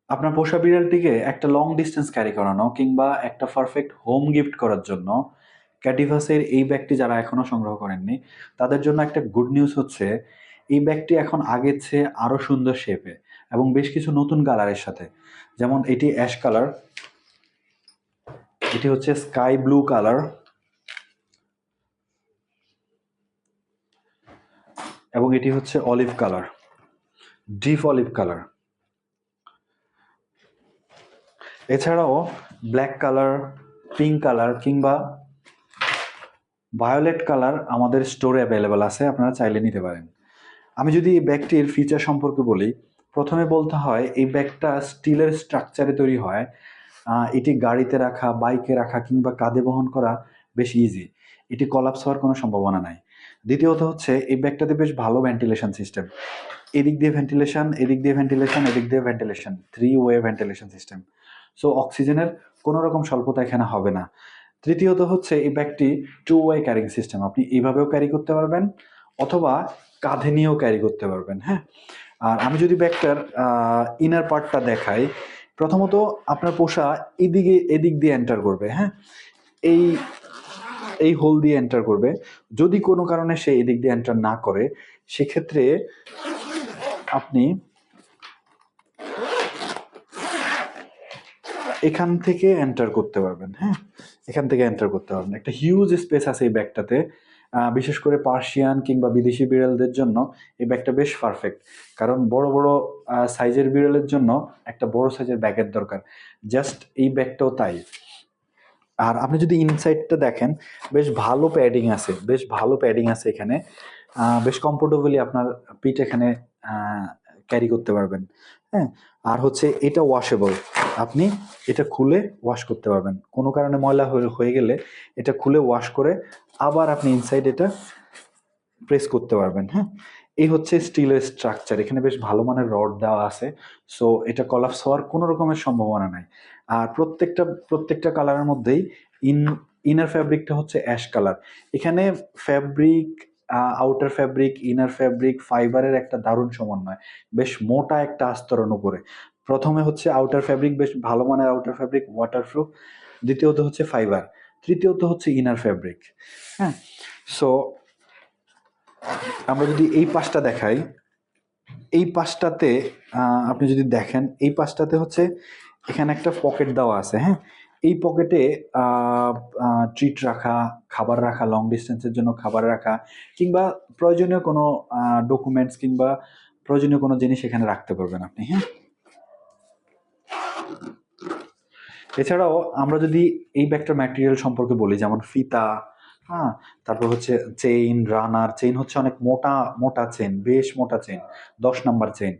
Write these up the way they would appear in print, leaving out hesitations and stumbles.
আপনার পোষা বিড়ালটিকে একটা লং ডিস্টেন্স ক্যারি করানো কিংবা একটা পারফেক্ট হোম গিফট করার জন্য ক্যাটিভাসের এই ব্যাগটি যারা এখনো সংগ্রহ করেননি তাদের জন্য একটা গুড নিউজ হচ্ছে এই ব্যাগটি এখন আগের চেয়ে আরো সুন্দর শেপে এবং বেশ কিছু নতুন কালারের সাথে, যেমন এটি অ্যাশ কালার, এটি হচ্ছে স্কাই ব্লু কালার এবং এটি হচ্ছে olive colour, deep olive colour. এছাড়াও ব্ল্যাক কালার, পিঙ্ক কালার কিংবা ভায়োলেট কালার আমাদের স্টোরে অ্যাভেলেবেল আছে, আপনারা চাইলে নিতে পারেন। আমি যদি এই ব্যাগটির ফিচার সম্পর্কে বলি, প্রথমে বলতে হয় এই ব্যাগটা স্টিলের স্ট্রাকচারে তৈরি হয়। এটি গাড়িতে রাখা, বাইকে রাখা কিংবা কাঁধে বহন করা বেশ ইজি। এটি কলাপস হওয়ার কোনো সম্ভাবনা নাই। দ্বিতীয়ত হচ্ছে এই ব্যাগটাতে বেশ ভালো ভেন্টিলেশন সিস্টেম। এদিক দিয়ে ভেন্টিলেশন, এদিক দিয়ে ভেন্টিলেশন, এদিক দিয়ে ventilation, 3 way ventilation system. So অক্সিজেনের কোনো রকম স্বল্পতা এখানে হবে না। তৃতীয়ত হচ্ছে এই ব্যাগটি 2 ওয়ে ক্যারিং সিস্টেম। আপনি এইভাবেও ক্যারি করতে পারবেন অথবা কাঁধে নিয়েও ক্যারি করতে পারবেন। হ্যাঁ, আর আমি যদি ব্যাগটার ইনার পার্টটা দেখাই, প্রথমত আপনার পোষা এদিক দিয়ে এন্টার করবে। হ্যাঁ, এই এই হোল দিয়ে এন্টার করবে। যদি কোনো কারণে সে এদিক দিয়ে এন্টার না করে, সেক্ষেত্রে আপনি এখান থেকে এন্টার করতে পারবেন। হ্যাঁ, এখান থেকে এন্টার করতে পারবেন। একটা হিউজ স্পেস আছে এই ব্যাগটাতে। বিশেষ করে পার্সিয়ান কিংবা বিদেশি বিড়ালদের জন্য এই ব্যাগটা বেশ পারফেক্ট। কারণ বড় বড় সাইজের বিড়ালের জন্য একটা বড় সাইজের ব্যাগের দরকার। জাস্ট এই ব্যাগটাও তাই। আর আপনি যদি ইনসাইডটা দেখেন, বেশ ভালো প্যাডিং আছে, বেশ ভালো প্যাডিং আছে এখানে। বেশ কমফোর্টেবলি আপনার পিঠ এখানে ক্যারি করতে পারবেন। হ্যাঁ, আর হচ্ছে এটা ওয়াশেবল। আপনি এটা খুলে ওয়াশ করতে পারবেন। কোনো কারণে ময়লা হয়ে গেলে এটা খুলে ওয়াশ করে আবার আপনি ইনসাইড এটা প্রেস করতে পারবেন। হ্যাঁ, এই হচ্ছে স্টিলের স্ট্রাকচার। এখানে বেশ ভালো মানের রড দেওয়া আছে। সো এটা কলাপস হওয়ার কোনো রকমের সম্ভাবনা নাই। আর প্রত্যেকটা কালারের মধ্যেই ইন ইনার ফ্যাব্রিকটা হচ্ছে অ্যাশ কালার। এখানে fabric, outer fabric, inner fabric, ফাইবারের একটা দারুণ সমন্বয়। বেশ মোটা একটা আস্তরণ উপরে। প্রথমে হচ্ছে আউটার ফ্যাব্রিক, বেশ ভালো মানের আউটার ফ্যাব্রিক, ওয়াটারপ্রুফ। দ্বিতীয়ত হচ্ছে ফাইবার। তৃতীয়ত হচ্ছে ইনার ফ্যাব্রিক। হ্যাঁ, সো আমরা যদি এই পাশটা দেখাই, এই পাশটাতে আপনি যদি দেখেন, এই পাশটাতে হচ্ছে এখানে একটা পকেট দেওয়া আছে। হ্যাঁ, এই পকেটে ট্রিট রাখা, খাবার রাখা, লং ডিস্টেন্সের জন্য খাবার রাখা কিংবা প্রয়োজনীয় কোনো ডকুমেন্টস কিংবা প্রয়োজনীয় কোনো জিনিস এখানে রাখতে পারবেন আপনি। হ্যাঁ, এছাড়াও আমরা যদি এই ব্যাগটার ম্যাটেরিয়াল সম্পর্কে বলি, যেমন ফিতা, হ্যাঁ, তারপর হচ্ছে চেইন, রানার চেইন হচ্ছে অনেক মোটা মোটা চেইন, বেশ মোটা চেইন, 10 নাম্বার চেইন।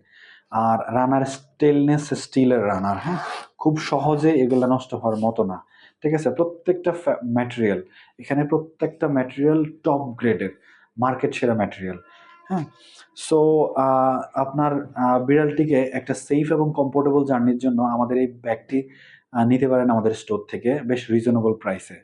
আর রানার স্টেনলেস স্টিলের রানার। হ্যাঁ, খুব সহজে এগুলো নষ্ট হওয়ার মতো না। ঠিক আছে, প্রত্যেকটা ম্যাটেরিয়াল, এখানে প্রত্যেকটা ম্যাটেরিয়াল টপ গ্রেডের, মার্কেট সেরা ম্যাটেরিয়াল। হ্যাঁ, সো আপনার বিড়ালটিকে একটা সেফ এবং কমফোর্টেবল জার্নির জন্য আমাদের এই ব্যাগটি নিতে পারেন আমাদের স্টোর থেকে বেশ রিজনেবল প্রাইসে।